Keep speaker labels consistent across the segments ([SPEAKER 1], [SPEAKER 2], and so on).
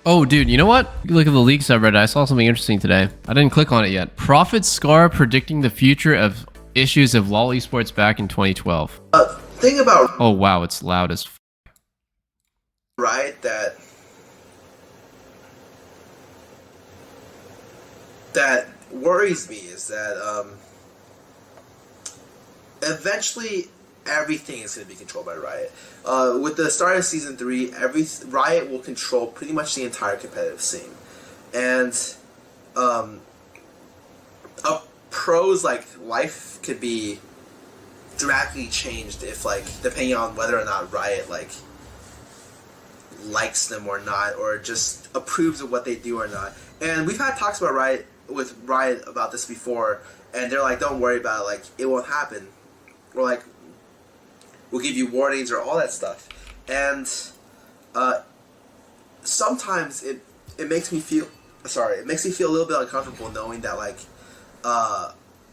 [SPEAKER 1] Oh, dude, you know what? You look at the League subreddit. I saw something interesting today. I didn't click on it yet. Prophet Scarra predicting the future of issues of Lolesports back in 2012.
[SPEAKER 2] Thing about
[SPEAKER 1] Oh, wow, it's loud as
[SPEAKER 2] Riot that worries me is that eventually everything is going to be controlled by Riot. With the start of Season 3, Riot will control pretty much the entire competitive scene. And a pro's life could be dramatically changed if, depending on whether or not Riot likes them or not, or just approves of what they do or not. And we've had talks about Riot about this before, and they're like, don't worry about it, it won't happen. Or we'll give you warnings or all that stuff. And sometimes it makes me feel a little bit uncomfortable knowing that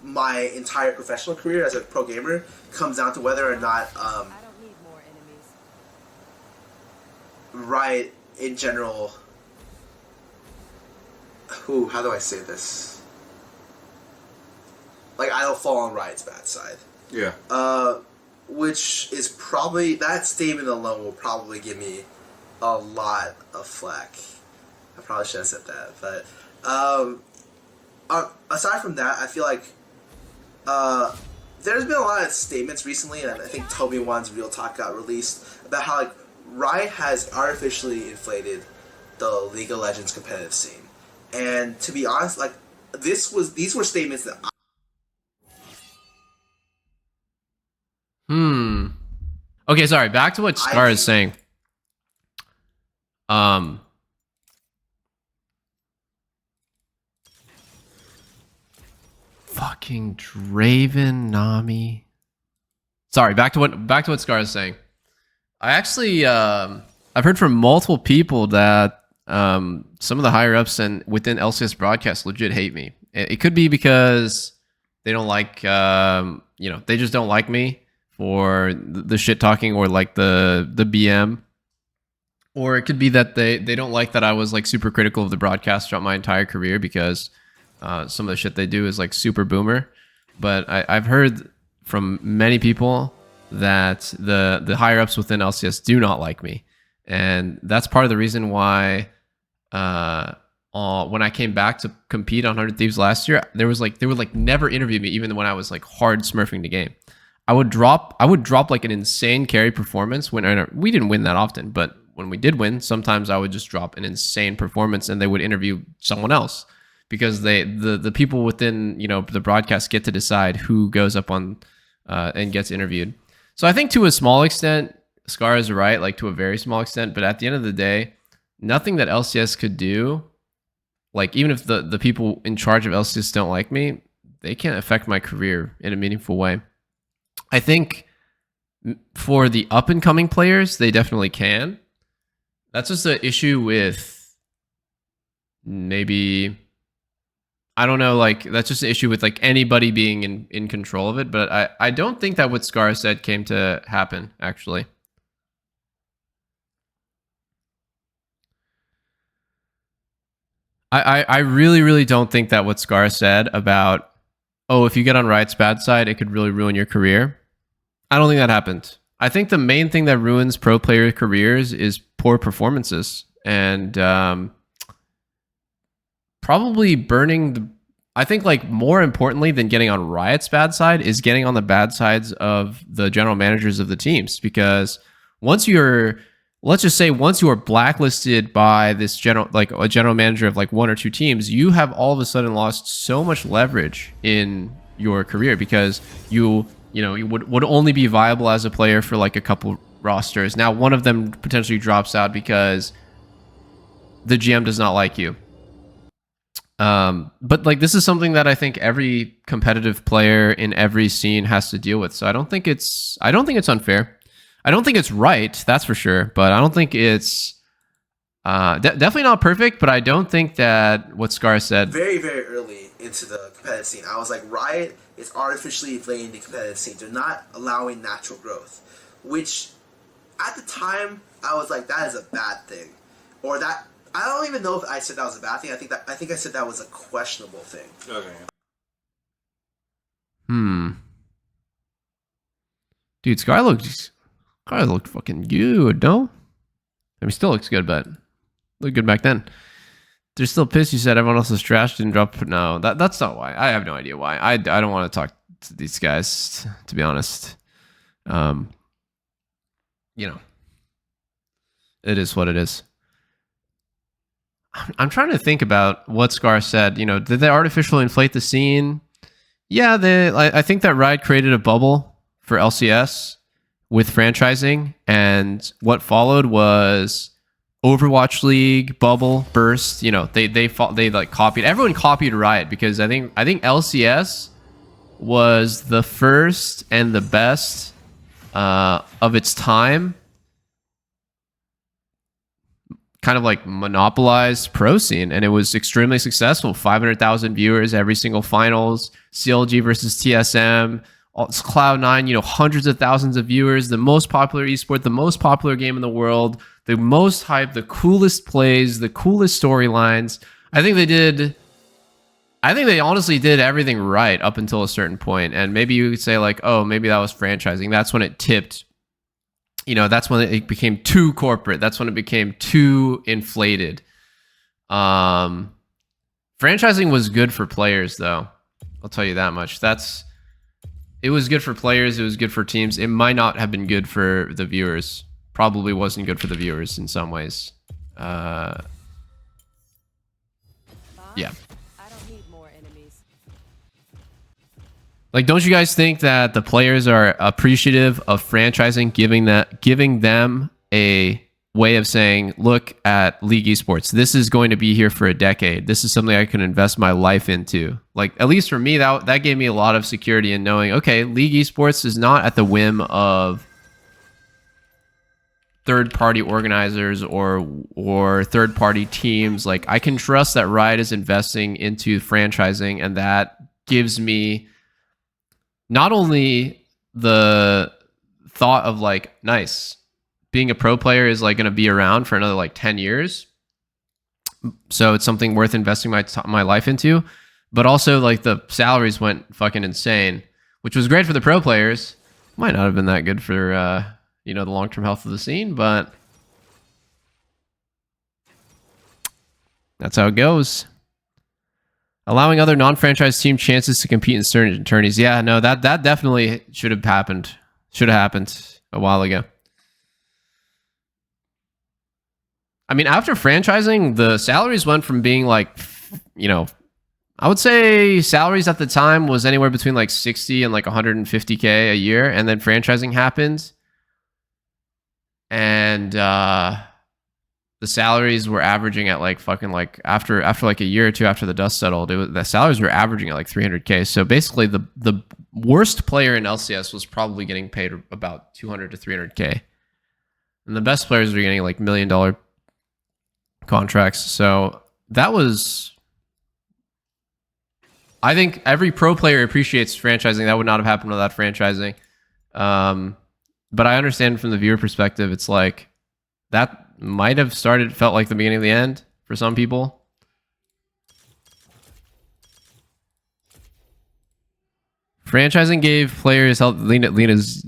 [SPEAKER 2] my entire professional career as a pro gamer comes down to whether or not
[SPEAKER 3] I don't need more enemies.
[SPEAKER 2] Riot in general. How do I say this? I don't fall on Riot's bad side.
[SPEAKER 4] Yeah.
[SPEAKER 2] Which is probably, that statement alone will probably give me a lot of flack. I probably should have said that, but aside from that, I feel like there's been a lot of statements recently, and I think Toby Wan's Real Talk got released about how Riot has artificially inflated the League of Legends competitive scene. And to be honest, these were statements that
[SPEAKER 1] Okay, sorry. Back to what Scar is saying. Fucking Draven Nami. Sorry, back to what Scar is saying. I actually I've heard from multiple people that some of the higher ups and within LCS broadcast legit hate me. It could be because they don't like they just don't like me for the shit talking or the BM, or it could be that they don't like that I was super critical of the broadcast throughout my entire career because some of the shit they do is super boomer. But I've heard from many people that the higher ups within LCS do not like me, and that's part of the reason why when I came back to compete on 100 Thieves last year, they would never interview me even when I was hard smurfing the game. I would drop an insane carry performance when we didn't win that often, but when we did win, sometimes I would just drop an insane performance and they would interview someone else because the people within the broadcast get to decide who goes up on and gets interviewed. So I think to a small extent, Scar is right, to a very small extent, but at the end of the day, nothing that LCS could do, even if the people in charge of LCS don't like me, they can't affect my career in a meaningful way. I think for the up-and-coming players, they definitely can. That's just an issue with maybe, I don't know, that's just an issue with anybody being in control of it. But I don't think that what Scar said came to happen, actually. I really, really don't think that what Scar said about, oh, if you get on Riot's bad side, it could really ruin your career. I don't think that happened. I think the main thing that ruins pro player careers is poor performances and probably burning the... I think more importantly than getting on Riot's bad side is getting on the bad sides of the general managers of the teams, because let's just say once you are blacklisted by this a general manager of one or two teams, you have all of a sudden lost so much leverage in your career because you would only be viable as a player for a couple rosters. Now one of them potentially drops out because the GM does not like you. But this is something that I think every competitive player in every scene has to deal with. So I don't think it's unfair. I don't think it's right, that's for sure, but I don't think it's definitely not perfect, but I don't think that what Scar said...
[SPEAKER 2] Very, very early into the competitive scene, I was like, Riot is artificially inflating the competitive scene. They're not allowing natural growth, which at the time, I was like, that is a bad thing. Or that I don't even know if I said that was a bad thing. I think I said that was a questionable thing.
[SPEAKER 3] Okay.
[SPEAKER 1] Dude, Scarra looked fucking good, no? I mean, still looks good, but looked good back then. They're still pissed. You said everyone else's trash didn't drop. No, that's not why. I have no idea why. I don't want to talk to these guys, to be honest. You know, it is what it is. I'm trying to think about what Scar said. You know, did they artificially inflate the scene? Yeah, I think that Riot created a bubble for LCS with franchising, and what followed was Overwatch League bubble burst. You know, they like copied. Everyone copied Riot because I think LCS was the first and the best of its time. Kind of like monopolized pro scene, and it was extremely successful. 500,000 viewers every single finals. CLG versus TSM. It's Cloud9, you know, hundreds of thousands of viewers. The most popular esport, the most popular game in the world, the most hype, the coolest plays, the coolest storylines. I think they honestly did everything right up until a certain point. And maybe you could say like, oh, maybe that was franchising. That's when it tipped. You know, that's when it became too corporate. That's when it became too inflated. Franchising was good for players, though. I'll tell you that much. It was good for players. It was good for teams. It might not have been good for the viewers. Probably wasn't good for the viewers in some ways. Yeah. Like, don't you guys think that the players are appreciative of franchising, giving them a way of saying, look at League Esports. This is going to be here for a decade. This is something I can invest my life into. Like, at least for me, that gave me a lot of security in knowing, okay, League Esports is not at the whim of third-party organizers or third-party teams. Like, I can trust that Riot is investing into franchising, and that gives me not only the thought of like, nice, being a pro player is like going to be around for another like 10 years. So it's something worth investing my life into, but also like the salaries went fucking insane, which was great for the pro players. Might not have been that good for, you know, the long-term health of the scene, but that's how it goes. Allowing other non-franchise team chances to compete in certain tourneys. Yeah, no, that definitely should have happened. Should have happened a while ago. I mean, after franchising, the salaries went from being like, you know, I would say salaries at the time was anywhere between like 60 and like 150K a year. And then franchising happened. And the salaries were averaging at like fucking like after like a year or two after the dust settled, the salaries were averaging at like 300K. So basically the worst player in LCS was probably getting paid about 200 to 300K. And the best players were getting like $1 million contracts. So that was, I think every pro player appreciates franchising. That would not have happened without franchising. But I understand from the viewer perspective, it's like that might have felt like the beginning of the end for some people. Franchising gave players health. Lena's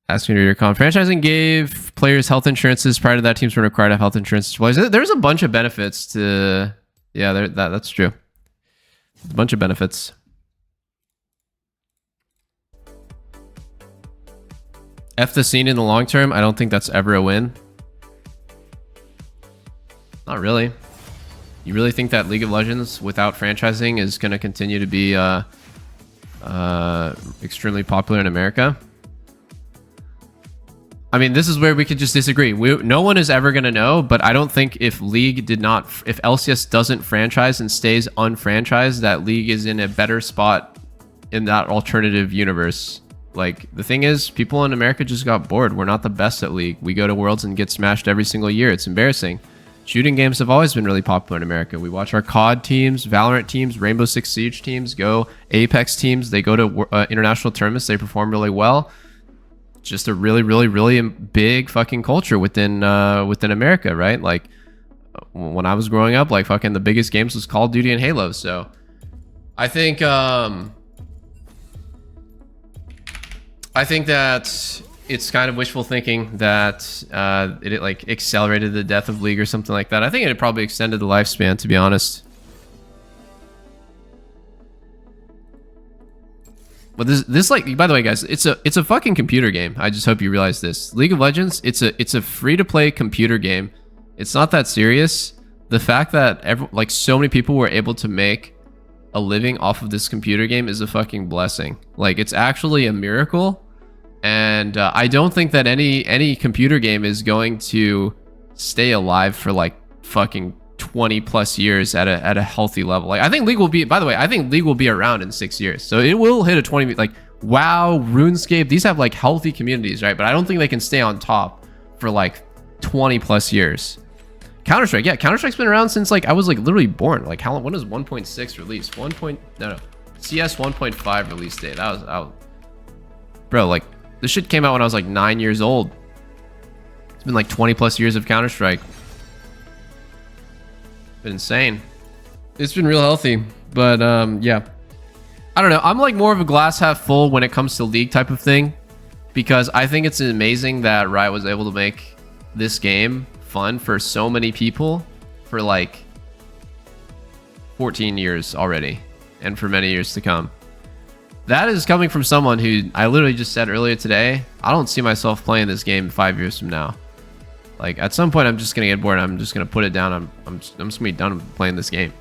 [SPEAKER 1] asking your comment. Franchising gave players health insurances. Prior to that, teams were required to have health insurance. There's a bunch of benefits to. Yeah, that's true. A bunch of benefits. F the scene in the long term. I don't think that's ever a win. Not really. You really think that League of Legends without franchising is going to continue to be extremely popular in America? I mean, this is where we could just disagree. No one is ever going to know, but I don't think if LCS doesn't franchise and stays unfranchised, that League is in a better spot in that alternative universe. Like, the thing is, people in America just got bored. We're not the best at League. We go to Worlds and get smashed every single year. It's embarrassing. Shooting games have always been really popular in America. We watch our COD teams, Valorant teams, Rainbow Six Siege teams go, Apex teams. They go to international tournaments. They perform really well. Just a really, really, really big fucking culture within America, right? Like, when I was growing up, like fucking the biggest games was Call of Duty and Halo. So I think that it's kind of wishful thinking that it like accelerated the death of League or something like that. I think it probably extended the lifespan, to be honest. But this like, by the way, guys, it's a fucking computer game. I just hope you realize this. League of Legends, it's a free to play computer game. It's not that serious. The fact that like so many people were able to make a living off of this computer game is a fucking blessing. Like, it's actually a miracle. And I don't think that any computer game is going to stay alive for like fucking 20 plus years at a healthy level. Like, I think League will be, by the way, I think League will be around in 6 years. So it will hit a 20, like WoW, RuneScape, these have like healthy communities, right? But I don't think they can stay on top for like 20 plus years. Counter-Strike, yeah, Counter-Strike's been around since like I was like literally born. Like, how, when was 1.6 released? CS 1.5 release date. That was bro, like this shit came out when I was like 9 years old. It's been like 20 plus years of Counter-Strike. Been insane. It's been real healthy. But yeah, I don't know, I'm like more of a glass half full when it comes to League type of thing, because I think it's amazing that Riot was able to make this game fun for so many people for like 14 years already, and for many years to come. That is coming from someone who, I literally just said earlier today, I don't see myself playing this game 5 years from now. Like, at some point I'm just gonna get bored, I'm just gonna put it down, I'm just gonna be done playing this game,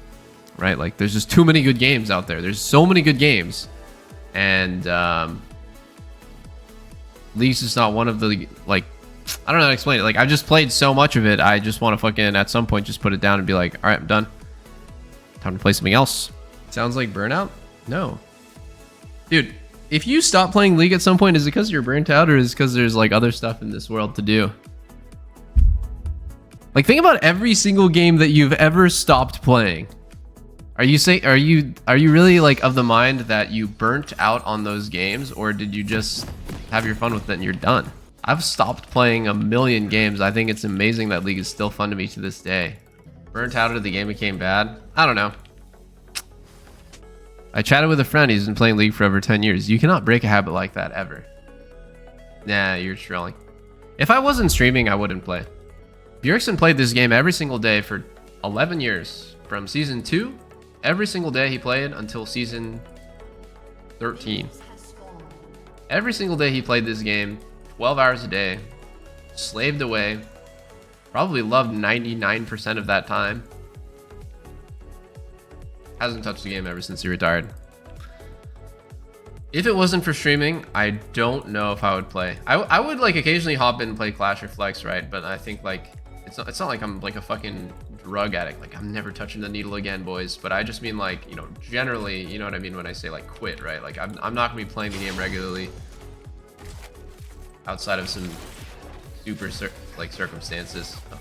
[SPEAKER 1] right? Like, there's just too many good games out there. There's so many good games, and League's just not one of the, like, I don't know how to explain it. Like, I've just played so much of it, I just want to fucking at some point just put it down and be like, all right, I'm done. Time to play something else. Sounds like burnout? No. Dude, if you stop playing League at some point, is it because you're burnt out, or is it because there's like other stuff in this world to do? Like, think about every single game that you've ever stopped playing. Are you really like of the mind that you burnt out on those games, or did you just have your fun with it and you're done? I've stopped playing a million games. I think it's amazing that League is still fun to me to this day. Burnt out or the game became bad? I don't know. I chatted with a friend, he's been playing League for over 10 years. You cannot break a habit like that ever. Nah, you're trolling. If I wasn't streaming, I wouldn't play. Bjergsen played this game every single day for 11 years. From season 2, every single day he played until season 13. Every single day he played this game, 12 hours a day, slaved away, probably loved 99% of that time. Hasn't touched the game ever since he retired. If it wasn't for streaming, I don't know if I would play. I would like occasionally hop in and play Clash or Flex, right? But I think like it's not like I'm like a fucking drug addict. Like, I'm never touching the needle again, boys. But I just mean, like, you know, generally, you know what I mean when I say like quit, right? Like, I'm not gonna be playing the game regularly outside of some super like circumstances. Oh,